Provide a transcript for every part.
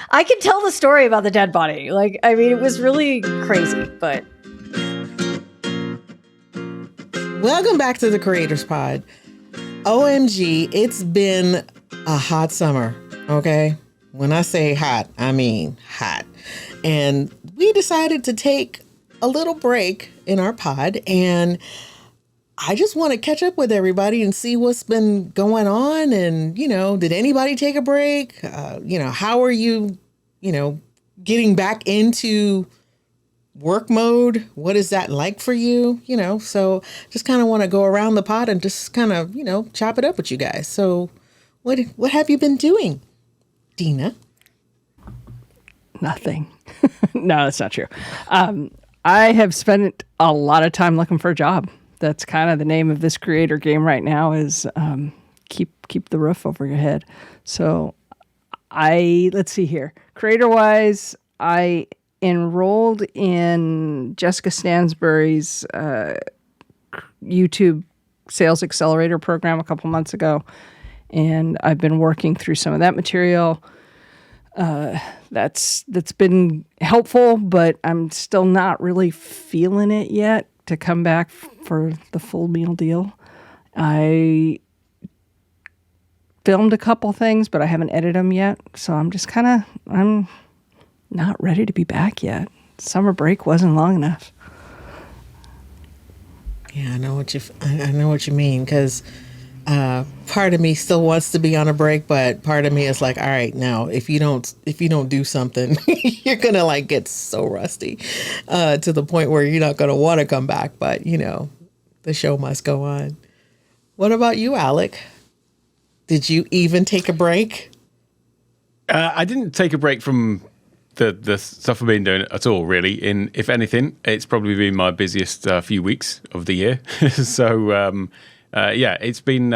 I can tell the story about the dead body. Like, I mean, it was really crazy, but. Welcome back to the Creators Pod. OMG, it's been a hot summer, okay? When I say hot, I mean hot. And we decided to take a little break in our pod, and I just want to catch up with everybody and see what's been going on. And, you know, did anybody take a break? How are you, getting back into work mode? What is that like for you? So just kind of want to go around the pod and just kind of, chop it up with you guys. So what have you been doing, Dina? Nothing. No, that's not true. I have spent a lot of time looking for a job. That's kind of the name of this creator game right now is keep the roof over your head. So let's see here. Creator wise, I enrolled in Jessica Stansbury's YouTube Sales Accelerator program a couple months ago, and I've been working through some of that material. That's been helpful, but I'm still not really feeling it yet to come back for the full meal deal. I filmed a couple things, but I haven't edited them yet, so I'm not ready to be back yet. Summer break wasn't long enough. Yeah, I know what you mean, because part of me still wants to be on a break, but part of me is like, all right, now if you don't do something, you're gonna like get so rusty to the point where you're not gonna want to come back. But the show must go on. What about you, Alec? Did you even take a break? I didn't take a break from the stuff I've been doing at all, really. If anything, it's probably been my busiest few weeks of the year. So, it's been,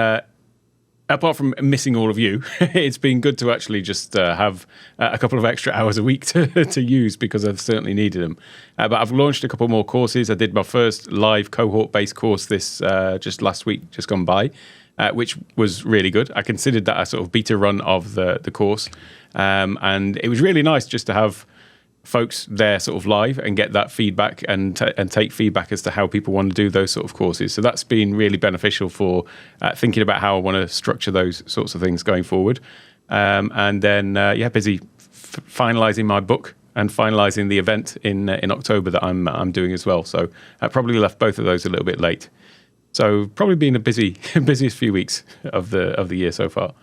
apart from missing all of you, it's been good to actually just have a couple of extra hours a week to use, because I've certainly needed them. But I've launched a couple more courses. I did my first live cohort-based course this just last week, just gone by, which was really good. I considered that a sort of beta run of the course. And it was really nice just to have folks there sort of live and get that feedback and take feedback as to how people want to do those sort of courses. So that's been really beneficial for thinking about how I want to structure those sorts of things going forward. And then, busy finalizing my book and finalizing the event in October that I'm doing as well. So I probably left both of those a little bit late. So probably been a busiest few weeks of the year so far.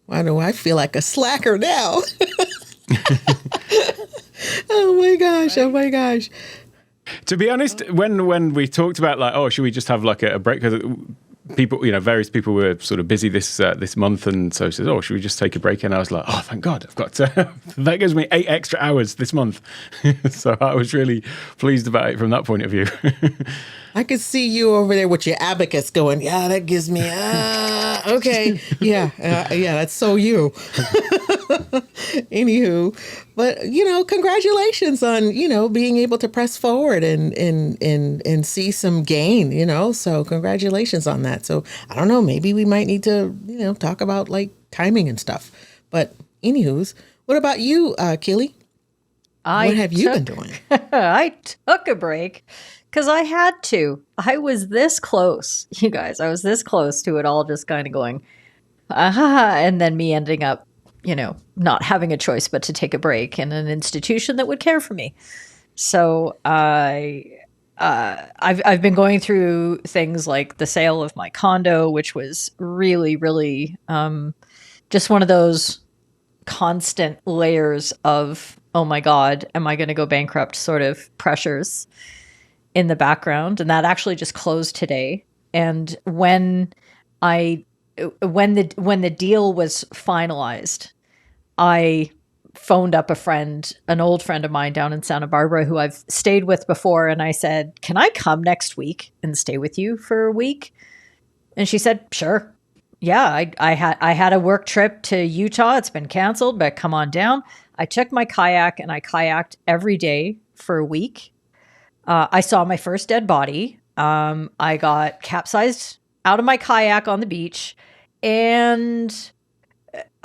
Why do I feel like a slacker now? Oh my gosh. To be honest, when we talked about like, oh, should we just have like a break? Because people, various people were sort of busy this month, and so she said, oh, should we just take a break? And I was like, oh, thank God, I've got to, that gives me 8 extra hours this month. So I was really pleased about it from that point of view. I could see you over there with your abacus going, yeah, that gives me, okay. Yeah, that's so you. Anywho, but, congratulations on, being able to press forward and see some gain, so congratulations on that. So I don't know, maybe we might need to, talk about like timing and stuff. But anywho's, what about you, Keely? What have you been doing? I took a break. Because I had to. I was this close, you guys. I was this close to it all just kind of going, and then me ending up, not having a choice but to take a break in an institution that would care for me. So I've been going through things like the sale of my condo, which was really, really just one of those constant layers of, oh my God, am I going to go bankrupt sort of pressures in the background. And that actually just closed today. And when the deal was finalized, I phoned up an old friend of mine down in Santa Barbara who I've stayed with before. And I said, can I come next week and stay with you for a week? And she said, sure. Yeah, I had a work trip to Utah. It's been canceled, but come on down. I took my kayak and I kayaked every day for a week. I saw my first dead body. I got capsized out of my kayak on the beach, and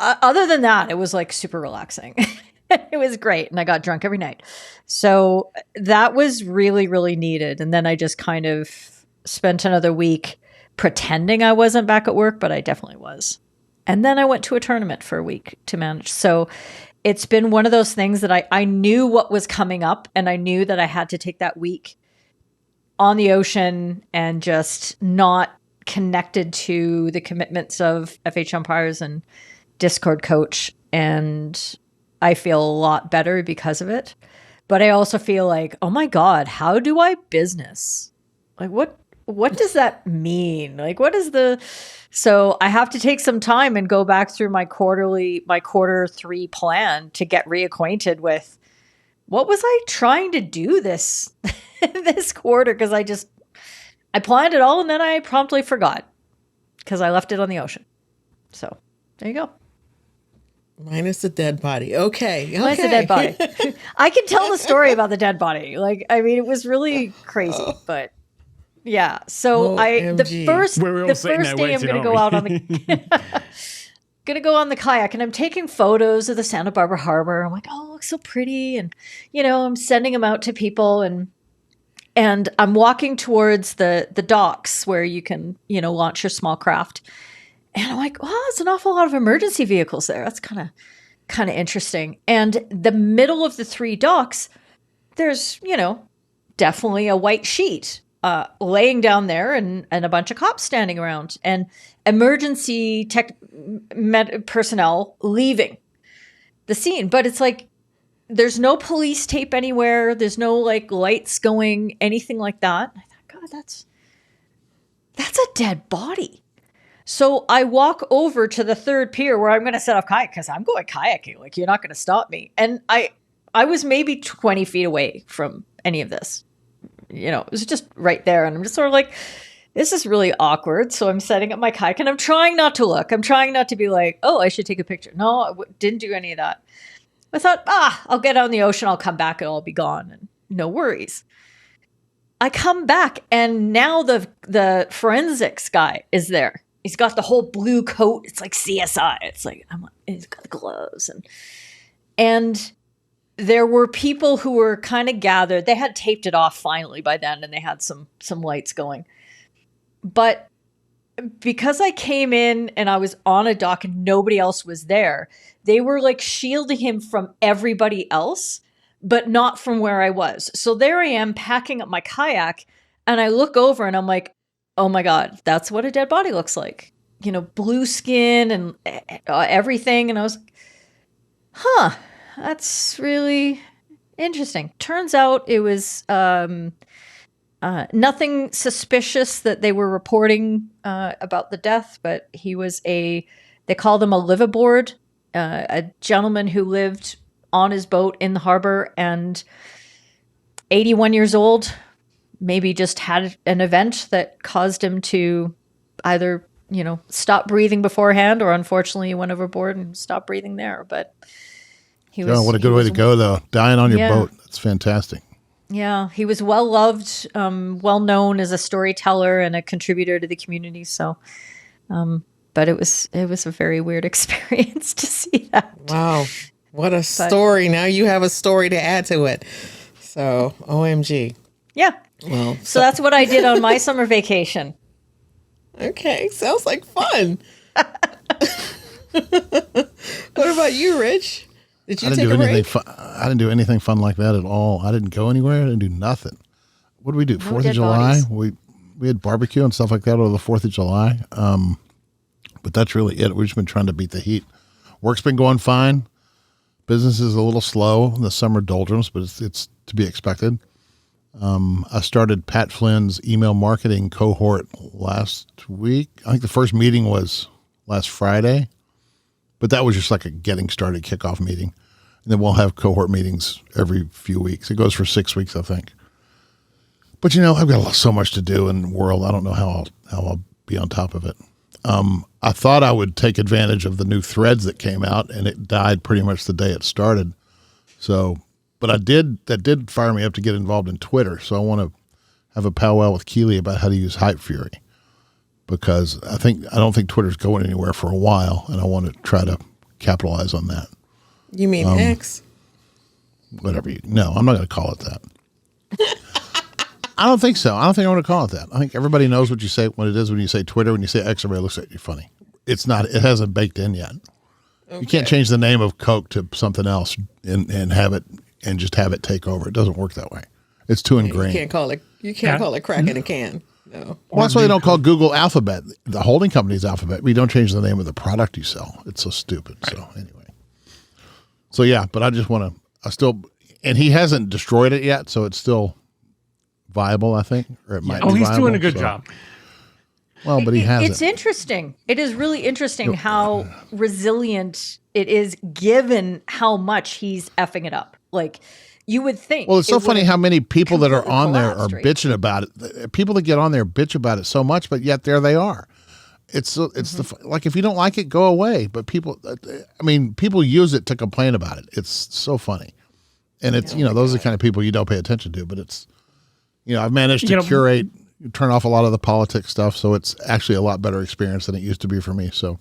other than that, it was like super relaxing. It was great. And I got drunk every night. So that was really, really needed. And then I just kind of spent another week pretending I wasn't back at work, but I definitely was. And then I went to a tournament for a week to manage. So it's been one of those things that I knew what was coming up, and I knew that I had to take that week on the ocean and just not connected to the commitments of FH umpires and Discord coach. And I feel a lot better because of it. But I also feel like, oh my God, how do I business? Like, what does that mean? Like, what is so I have to take some time and go back through my quarter 3 plan to get reacquainted with what was I trying to do this quarter? Because I planned it all and then I promptly forgot because I left it on the ocean. So there you go. Minus the dead body. Okay. Minus the dead body. I can tell the story about the dead body. Like, I mean, it was really crazy, but yeah. So the first day I'm going to go out on gonna go on the kayak, and I'm taking photos of the Santa Barbara Harbor. I'm like, oh, it looks so pretty, and I'm sending them out to people, and I'm walking towards the docks where you can launch your small craft. And I'm like, wow, it's an awful lot of emergency vehicles there. That's kind of interesting. And the middle of the 3 docks, there's, definitely a white sheet laying down there and a bunch of cops standing around and emergency personnel leaving the scene. But it's like, there's no police tape anywhere. There's no like lights going, anything like that. I thought, God, that's a dead body. So I walk over to the 3rd pier where I'm going to set off kayak because I'm going kayaking. Like, you're not going to stop me. And I was maybe 20 feet away from any of this. It was just right there. And I'm just sort of like, this is really awkward. So I'm setting up my kayak and I'm trying not to look. I'm trying not to be like, oh, I should take a picture. No, I didn't do any of that. I thought, I'll get out in the ocean. I'll come back and I'll be gone. And no worries. I come back and now the forensics guy is there. He's got the whole blue coat. It's like CSI. It's like, he's got the gloves. And there were people who were kind of gathered. They had taped it off finally by then, and they had some lights going. But because I came in and I was on a dock and nobody else was there, they were like shielding him from everybody else, but not from where I was. So there I am packing up my kayak, and I look over and I'm like, oh my God, that's what a dead body looks like. Blue skin and everything. And I was like, that's really interesting. Turns out it was nothing suspicious that they were reporting about the death, but he was they called him a liveaboard, a gentleman who lived on his boat in the harbor and 81 years old. Maybe just had an event that caused him to either, stop breathing beforehand, or unfortunately he went overboard and stopped breathing there. But what a good way to go, though. Dying on your boat. That's fantastic. Yeah. He was well loved, well known as a storyteller and a contributor to the community. So, but it was a very weird experience to see that. Wow. What a story. Now you have a story to add to it. So, OMG. Yeah. Well, so that's what I did on my summer vacation. Okay, sounds like fun. What about you, Rich? Did you take a break? I didn't do anything fun like that at all. I didn't go anywhere. I didn't do nothing. What did we do? 4th of July? Bodies. We had barbecue and stuff like that over the 4th of July. But that's really it. We've just been trying to beat the heat. Work's been going fine. Business is a little slow in the summer doldrums, but it's to be expected. I started Pat Flynn's email marketing cohort last week. I think the first meeting was last Friday, but that was just like a getting started kickoff meeting. And then we'll have cohort meetings every few weeks. It goes for 6 weeks, I think. But I've got so much to do in the world. I don't know how I'll be on top of it. I thought I would take advantage of the new threads that came out, and it died pretty much the day it started. But that did fire me up to get involved in Twitter. So I want to have a powwow with Keely about how to use Hype Fury, because I don't think Twitter's going anywhere for a while, and I want to try to capitalize on that. You mean X? Whatever no, I'm not going to call it that. I don't think so. I don't think I'm going to call it that. I think everybody knows what you say, what it is when you say Twitter. When you say X, everybody looks at you funny. It's not. It hasn't baked in yet. Okay. You can't change the name of Coke to something else and have it and just have it take over. It doesn't work that way. It's too ingrained. You can't call it crack in a can. No. Well, that's why they don't call Google Alphabet. The holding company's Alphabet. We don't change the name of the product you sell. It's so stupid. Right. So anyway. So yeah, but I just want to. And he hasn't destroyed it yet, so it's still viable, I think, or it might. He's doing a good job. Well, but he hasn't. It's interesting. It is really interesting how resilient it is, given how much he's effing it up. Like, you would think. Well, it's so funny how many people that are on there are bitching about it. People that get on there bitch about it so much, but yet there they are. It's like, if you don't like it, go away. But people use it to complain about it. It's so funny. And it's, those are the kind of people you don't pay attention to, but it's, I've managed to curate, turn off a lot of the politics stuff. So it's actually a lot better experience than it used to be for me. So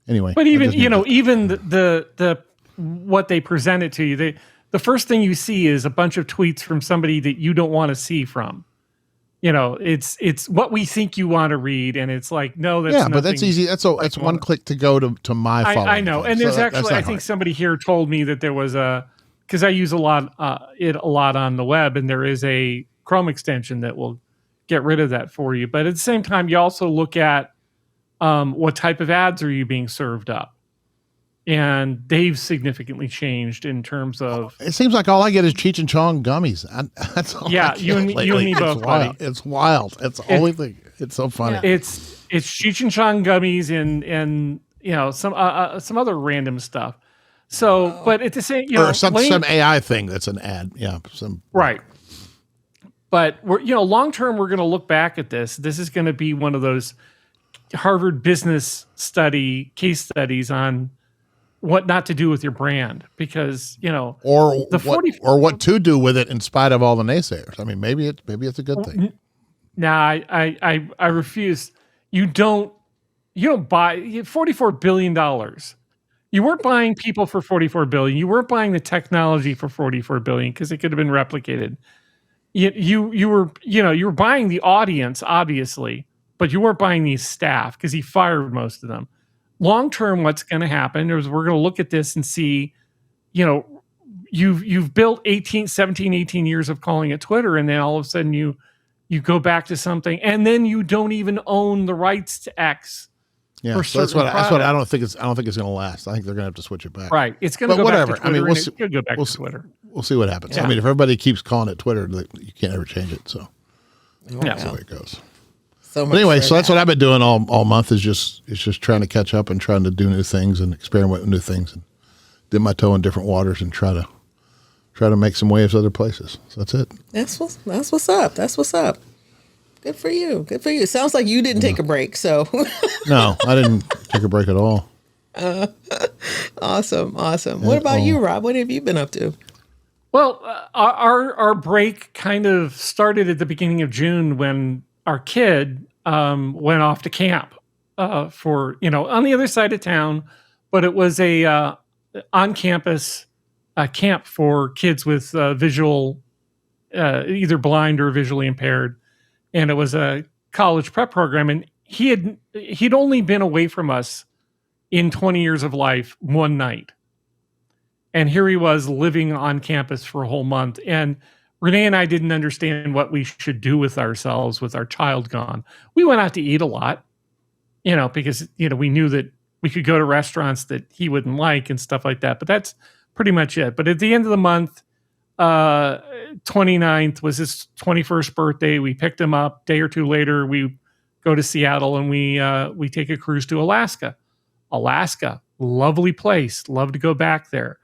anyway. But even the what they present it to you, the first thing you see is a bunch of tweets from somebody that you don't want to see from. It's what we think you want to read, and it's like, no, that's but that's easy. That's one click to go to my following. I know, and there's actually, I think somebody here told me that there was because I use a lot on the web, and there is a Chrome extension that will get rid of that for you. But at the same time, you also look at what type of ads are you being served up. And they've significantly changed in terms of. It seems like all I get is Cheech and Chong gummies. That's all. Yeah, you and me both, buddy. It's wild. It's the only thing. It's so funny. Yeah. It's Cheech and Chong gummies and some other random stuff. So, but at the same, or some AI thing that's an ad. Yeah, right. But we're long term, we're going to look back at this. This is going to be one of those Harvard business case studies on what not to do with your brand, because or what to do with it in spite of all the naysayers. I mean, maybe it's a good thing. No, I refuse. You don't buy $44 billion. You weren't buying people for $44 billion. You weren't buying the technology for $44 billion because it could have been replicated. You were buying the audience, obviously, but you weren't buying these staff because he fired most of them. Long term, what's going to happen is we're going to look at this and see, you've built 17, 18 years of calling it Twitter, and then all of a sudden you go back to something, and then you don't even own the rights to X. Yeah, so that's what I don't think it's going to last. I think they're going to have to switch it back. Right, it's going to go whatever. back to Twitter. We'll go back to Twitter. We'll see what happens. Yeah. I mean, if everybody keeps calling it Twitter, you can't ever change it. So that's the way it goes. So anyway, so that's what I've been doing all month is just trying to catch up and trying to do new things and experiment with new things and dip my toe in different waters and try to make some waves other places. So that's it. That's what's up. That's what's up. Good for you. Good for you. Sounds like you didn't take a break. So no, I didn't take a break at all. Awesome. What about you, Rob? What have you been up to? Well, our break kind of started at the beginning of June when our kid went off to camp for on the other side of town, but it was a on-campus camp for kids with visual, either blind or visually impaired, and it was a college prep program. And he'd only been away from us in 20 years of life one night, and here he was living on campus for a whole month. And Renee and I didn't understand what we should do with ourselves with our child gone. We went out to eat a lot, because, we knew that we could go to restaurants that he wouldn't like and stuff like that. But that's pretty much it. But at the end of the month, 29th was his 21st birthday. We picked him up. Day or two later, we go to Seattle and we take a cruise to Alaska. Alaska, lovely place. Love to go back there.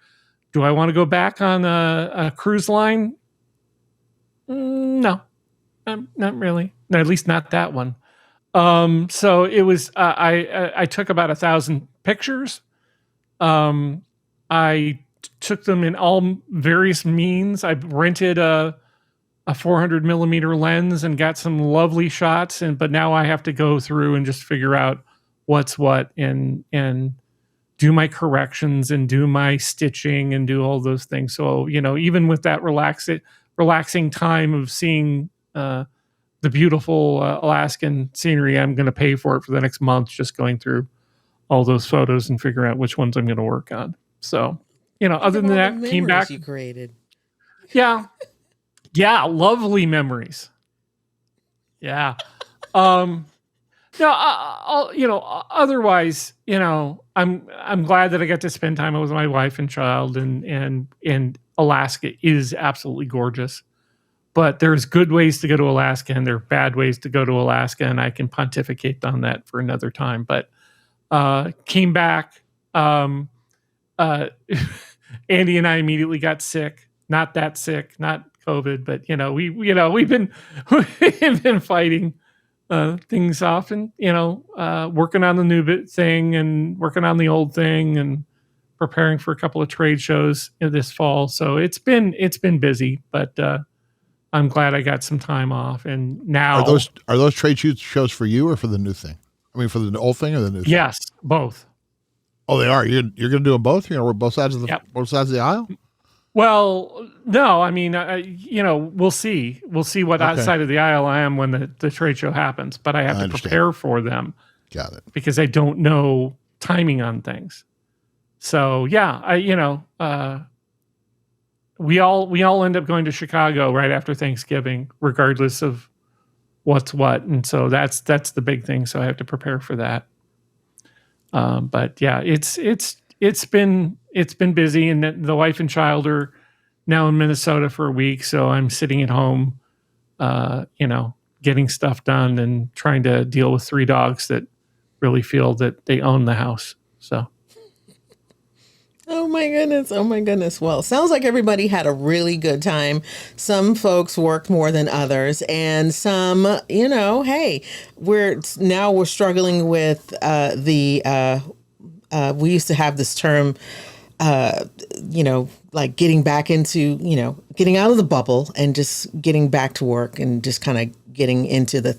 Do I want to go back on a cruise line? No, not really. No, at least not that one. So it was. I took about 1,000 pictures. I took them in all various means. I rented a 400 millimeter lens and got some lovely shots. But now I have to go through and just figure out what's what and do my corrections and do my stitching and do all those things. So, even with that relaxing time of seeing the beautiful Alaskan scenery, I'm going to pay for it for the next month, just going through all those photos and figuring out which ones I'm going to work on. So, other than that, came back. You created. Yeah. Yeah. Lovely memories. Yeah. No, otherwise, I'm glad that I got to spend time with my wife and child, and Alaska is absolutely gorgeous. But there's good ways to go to Alaska, and there are bad ways to go to Alaska, and I can pontificate on that for another time. But came back. Andy and I immediately got sick. Not that sick, not COVID, but we've been fighting things off, and working on the new thing and working on the old thing, and preparing for a couple of trade shows this fall. So it's been busy, but I'm glad I got some time off. And now are those trade shows for you or for the new thing? I mean, for the old thing or the new thing? Yes, both. Oh, they are. You're going to do them both? You're going to work both sides of the aisle? Well, no, I mean, we'll see. We'll see what side of the aisle I am when the trade show happens, but I have to prepare for them. Got it. Because I don't know timing on things. So yeah, we all end up going to Chicago right after Thanksgiving, regardless of what's what. And so that's the big thing. So I have to prepare for that. But yeah, it's been busy, and the wife and child are now in Minnesota for a week. So I'm sitting at home, getting stuff done and trying to deal with 3 dogs that really feel that they own the house. So. Oh my goodness. Well, sounds like everybody had a really good time. Some folks worked more than others, and some, hey, we're struggling with we used to have this term, like getting back into, getting out of the bubble and just getting back to work and just kind of getting into the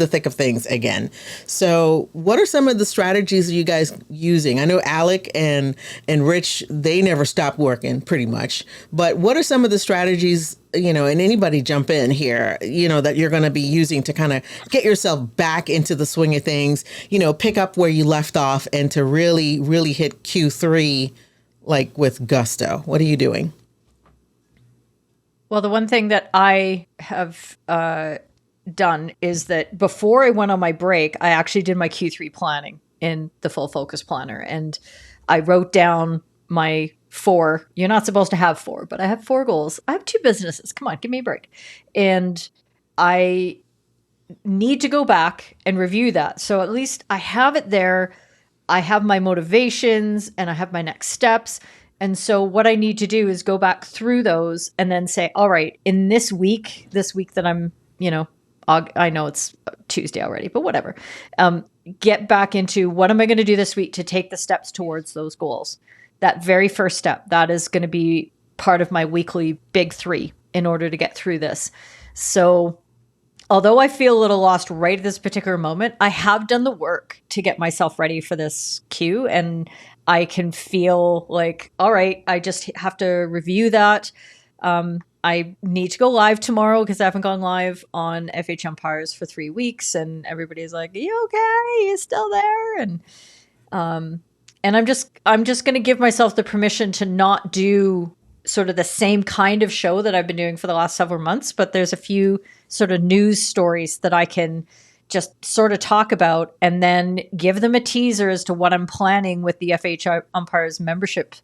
thick of things again. So what are some of the strategies you guys using? I know Alec and Rich, they never stop working pretty much, but what are some of the strategies, and anybody jump in here, that you're going to be using to kind of get yourself back into the swing of things, pick up where you left off and to really, really hit Q3 like with gusto? What are you doing? Well, the one thing that I have done is that before I went on my break, I actually did my Q3 planning in the Full Focus Planner, and I wrote down my 4. You're not supposed to have 4, but I have 4 goals. I have 2 businesses. Come on, give me a break. And I need to go back and review that. So at least I have it there. I have my motivations and I have my next steps. And so what I need to do is go back through those and then say, all right, in this week that I'm, I know it's Tuesday already, but whatever. Get back into what am I going to do this week to take the steps towards those goals. That very first step, that is going to be part of my weekly big 3 in order to get through this. So although I feel a little lost right at this particular moment, I have done the work to get myself ready for this Q, and I can feel like, all right, I just have to review that. I need to go live tomorrow because I haven't gone live on FH Empires for 3 weeks, and everybody's like, "Are you okay? You still there?" And I'm just going to give myself the permission to not do sort of the same kind of show that I've been doing for the last several months, but there's a few sort of news stories that I can just sort of talk about and then give them a teaser as to what I'm planning with the FH Empires membership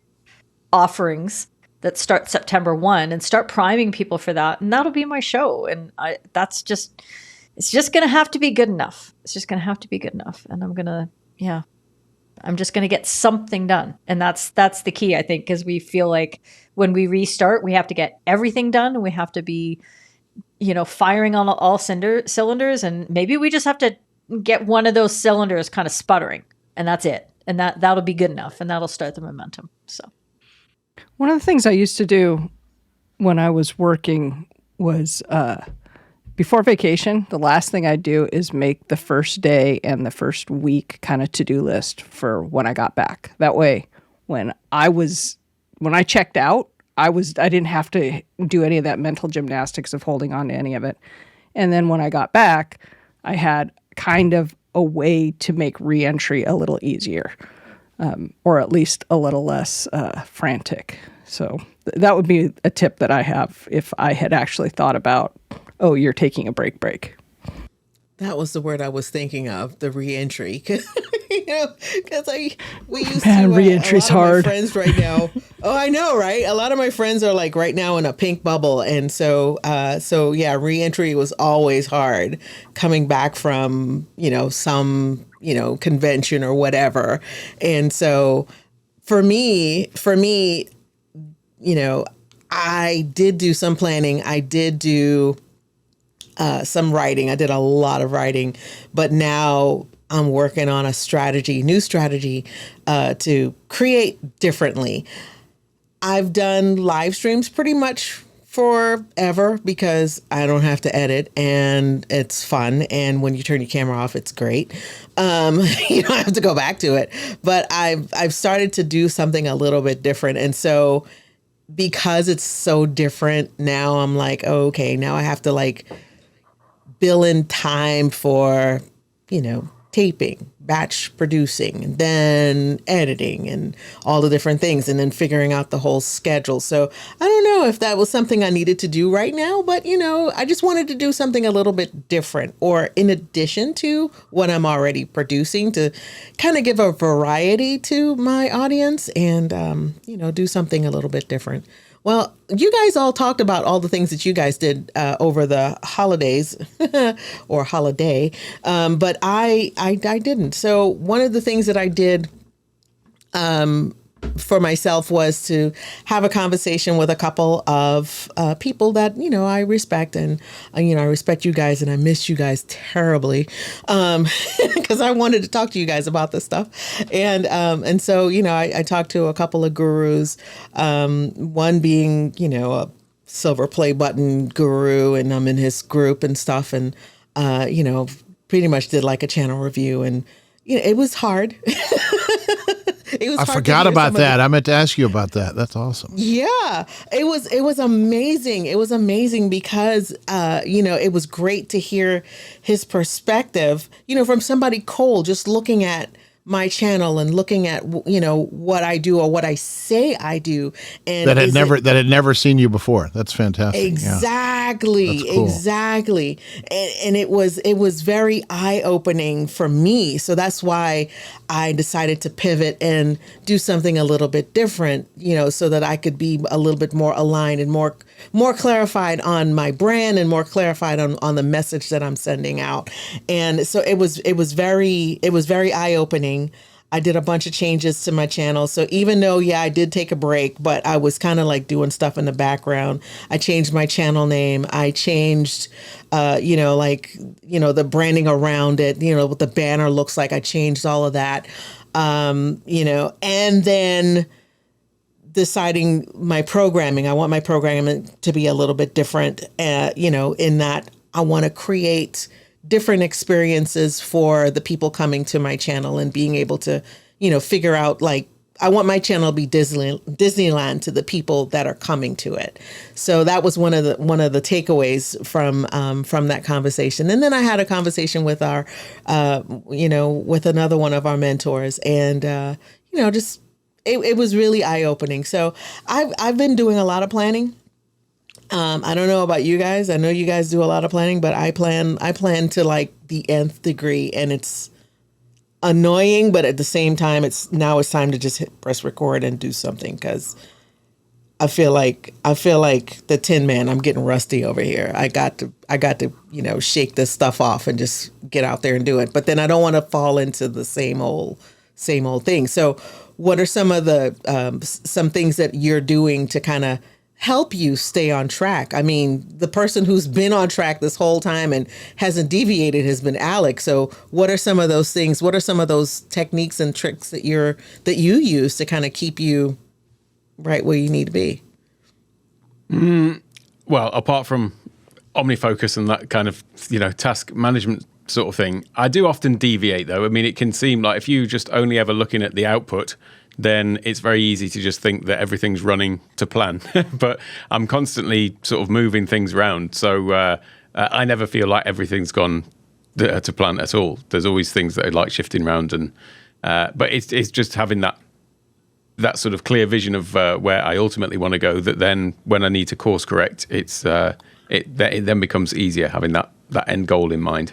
offerings that start September 1 and start priming people for that. And that'll be my show. And it's just going to have to be good enough. It's just going to have to be good enough. And I'm just going to get something done. And that's the key, I think, because we feel like when we restart, we have to get everything done and we have to be, firing on all cylinders. And maybe we just have to get one of those cylinders kind of sputtering, and that's it. And that'll be good enough. And that'll start the momentum. So. One of the things I used to do when I was working was before vacation, the last thing I do is make the first day and the first week kind of to-do list for when I got back. That way, when I checked out, I didn't have to do any of that mental gymnastics of holding on to any of it. And then when I got back, I had kind of a way to make reentry a little easier, or at least a little less frantic. So that would be a tip that I have if I had actually thought about, oh, you're taking a break. That was the word I was thinking of, the reentry. Because we used Man, to reentry's a lot hard. of my friends right now. Oh, I know, right? A lot of my friends are like right now in a pink bubble, and so yeah, reentry was always hard coming back from some convention or whatever, and so for me, I did do some planning. I did do some writing. I did a lot of writing, but now I'm working on a new strategy to create differently. I've done live streams pretty much forever because I don't have to edit and it's fun. And when you turn your camera off, it's great. You don't have to go back to it. But I've started to do something a little bit different. And so because it's so different now, I'm like, oh, okay, now I have to like bill in time for, taping, batch producing, and then editing and all the different things, and then figuring out the whole schedule. So I don't know if that was something I needed to do right now, but I just wanted to do something a little bit different, or in addition to what I'm already producing, to kind of give a variety to my audience and, do something a little bit different. Well, you guys all talked about all the things that you guys did over the holidays or holiday, but I didn't. So one of the things that I did for myself was to have a conversation with a couple of people that, I respect. And, I respect you guys and I miss you guys terribly because I wanted to talk to you guys about this stuff. And so, I talked to a couple of gurus, one being, a silver play button guru, and I'm in his group and stuff. And, pretty much did like a channel review, and, it was hard. I forgot about that. I meant to ask you about that. That's awesome. Yeah, it was amazing. It was amazing because, it was great to hear his perspective, from somebody cold, just looking at my channel and looking at, what I do or what I say I do. And that had never seen you before. That's fantastic. Exactly. Yeah. That's cool. Exactly. And it was very eye-opening for me. So that's why I decided to pivot and do something a little bit different, so that I could be a little bit more aligned and more clarified on my brand and more clarified on the message that I'm sending out. And so it was very eye-opening. I did a bunch of changes to my channel. So even though, I did take a break, but I was kind of like doing stuff in the background. I changed my channel name. I changed, the branding around it, what the banner looks like. I changed all of that, and then deciding my programming. I want my programming to be a little bit different, in that I want to create different experiences for the people coming to my channel and being able to, figure out, like, I want my channel to be Disneyland to the people that are coming to it. So that was one of the takeaways from that conversation. And then I had a conversation with our, with another one of our mentors, and just it was really eye opening. So I've been doing a lot of planning. I don't know about you guys. I know you guys do a lot of planning, but I plan to like the nth degree, and it's annoying, but at the same time, it's time to just press record and do something, because I feel like the Tin Man. I'm getting rusty over here. I got to shake this stuff off and just get out there and do it. But then I don't want to fall into the same old thing. So, what are some of the some things that you're doing to kind of help you stay on track? I mean, the person who's been on track this whole time and hasn't deviated has been Alec. So what are some of those things? What are some of those techniques and tricks that you use to kind of keep you right where you need to be? Well, apart from OmniFocus and that kind of, task management sort of thing. I do often deviate, though. I mean, it can seem like if you just only ever looking at the output, then it's very easy to just think that everything's running to plan. But I'm constantly sort of moving things around. So I never feel like everything's gone to plan at all. There's always things that are like shifting around. But it's just having that sort of clear vision of where I ultimately want to go, that then when I need to course correct, it then becomes easier having that end goal in mind.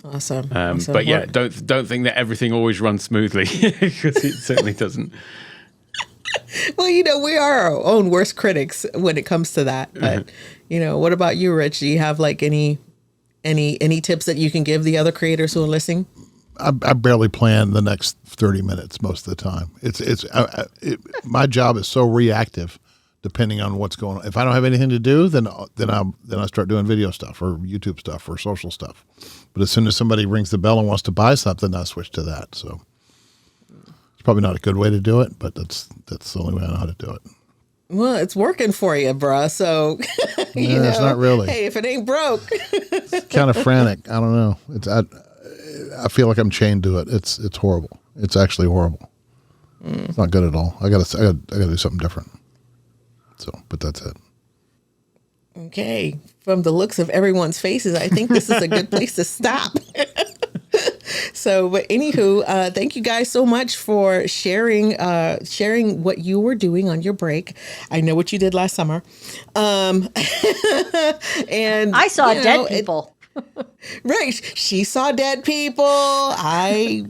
Awesome. But yeah, don't think that everything always runs smoothly, because it certainly doesn't. Well, we are our own worst critics when it comes to that. But what about you, Rich? Do you have like any tips that you can give the other creators who are listening? I barely plan the next 30 minutes most of the time. My job is so reactive, depending on what's going on. If I don't have anything to do, then I start doing video stuff or YouTube stuff or social stuff. But as soon as somebody rings the bell and wants to buy something, I switch to that. So it's probably not a good way to do it, but that's the only way I know how to do it. Well, it's working for you, bruh. So it's not really. Hey, if it ain't broke, it's kind of frantic. I don't know. I feel like I'm chained to it. It's horrible. It's actually horrible. It's not good at all. I gotta do something different. So, but that's it. Okay. From the looks of everyone's faces, I think this is a good place to stop. So, but anywho, thank you guys so much for sharing what you were doing on your break. I know what you did last summer. And I saw dead people. Right. She saw dead people. I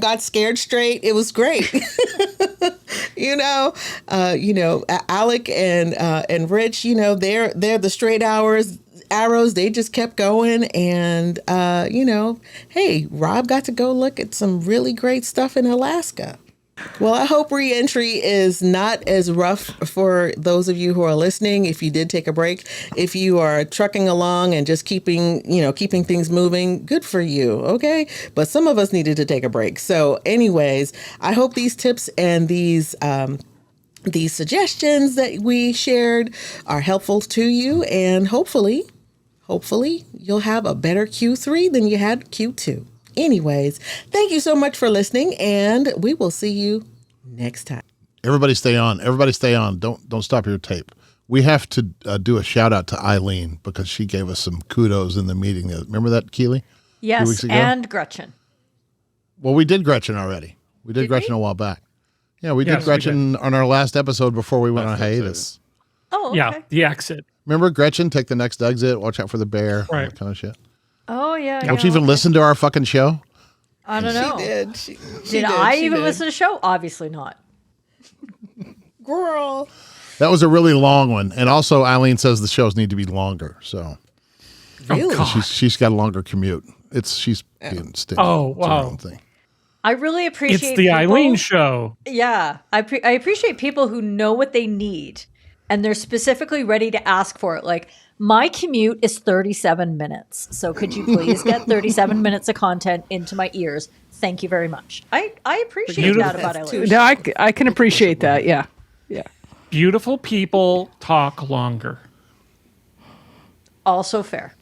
got scared straight. It was great. Alec and Rich, they're the straight arrows. They just kept going. And, hey, Rob got to go look at some really great stuff in Alaska. Well, I hope re-entry is not as rough for those of you who are listening. If you did take a break, if you are trucking along and just keeping things moving, good for you. Okay. But some of us needed to take a break. So anyways, I hope these tips and these suggestions that we shared are helpful to you. And hopefully you'll have a better Q3 than you had Q2. Anyways, thank you so much for listening, and we will see you next time. Everybody stay on. Don't stop your tape. We have to do a shout out to Ileane because she gave us some kudos in the meeting. Remember that, Keely? Yes, and Gretchen. Well, we did Gretchen already. We did Gretchen a while back. Yeah, we did Gretchen on our last episode before we went on hiatus. Oh, okay. Yeah, the exit. Remember Gretchen? Take the next exit. Watch out for the bear. Right. All that kind of shit. Oh, yeah. Don't you even listen to our fucking show? I don't know. She did. Did I even listen to the show? Obviously not. Girl. That was a really long one. And also, Ileane says the shows need to be longer. So Really? she's got a longer commute. She's being stingy. Oh, wow. I really appreciate it's the Ileane show. Yeah. I appreciate people who know what they need and they're specifically ready to ask for it. Like, my commute is 37 minutes. So could you please get 37 minutes of content into my ears? Thank you very much. I appreciate that about Ileane. No, I can appreciate that. Yeah. Yeah. Beautiful people talk longer. Also fair.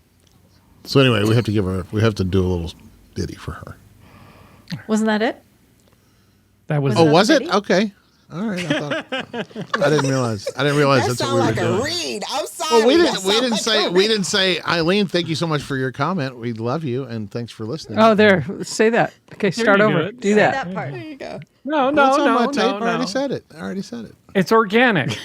So anyway, we have to do a little ditty for her. Wasn't that it? That was. Oh, was it? Okay. All right. I didn't realize. That's what we were doing. Like a read. I'm sorry. Well, we didn't say Ileane, thank you so much for your comment. We love you and thanks for listening. Oh, there. Say that. Okay, start over. Do that. That part. There you go. No. I already said it. It's organic.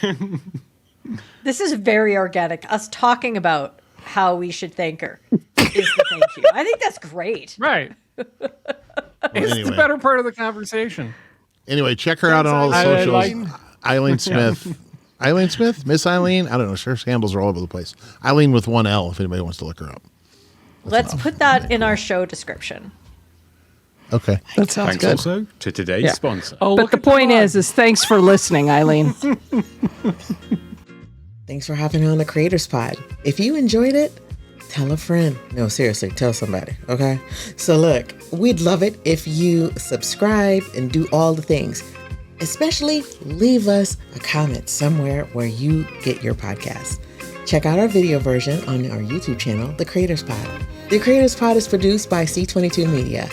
This is very organic. Us talking about how we should thank her is the thank you. I think that's great. Right. It's the better part of the conversation. Anyway, check her out on all the socials. Ileane Smith. Ileane Smith? Miss Ileane? I don't know. Her handles are all over the place. Ileane with one L if anybody wants to look her up. Let's put that in our show description. Okay. That sounds Thanks good. also to today's sponsor. Oh, but the point is thanks for listening, Ileane. Thanks for hopping on the Creators Pod. If you enjoyed it, tell a friend. No, seriously, tell somebody, okay? So look, we'd love it if you subscribe and do all the things. Especially leave us a comment somewhere where you get your podcast. Check out our video version on our YouTube channel, The Creators Pod. The Creators Pod is produced by C22 Media.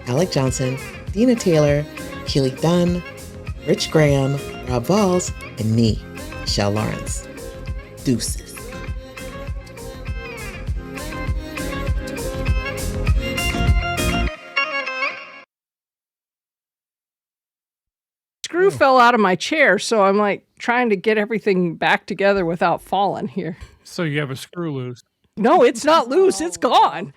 Alec Johnson, Dina Taylor, Keely Dunn, Rich Graham, Rob Valls, and me, Michelle Lawrence. Deuces. Screw fell out of my chair, so I'm like trying to get everything back together without falling here. So you have a screw loose. No, it's not loose. It's gone.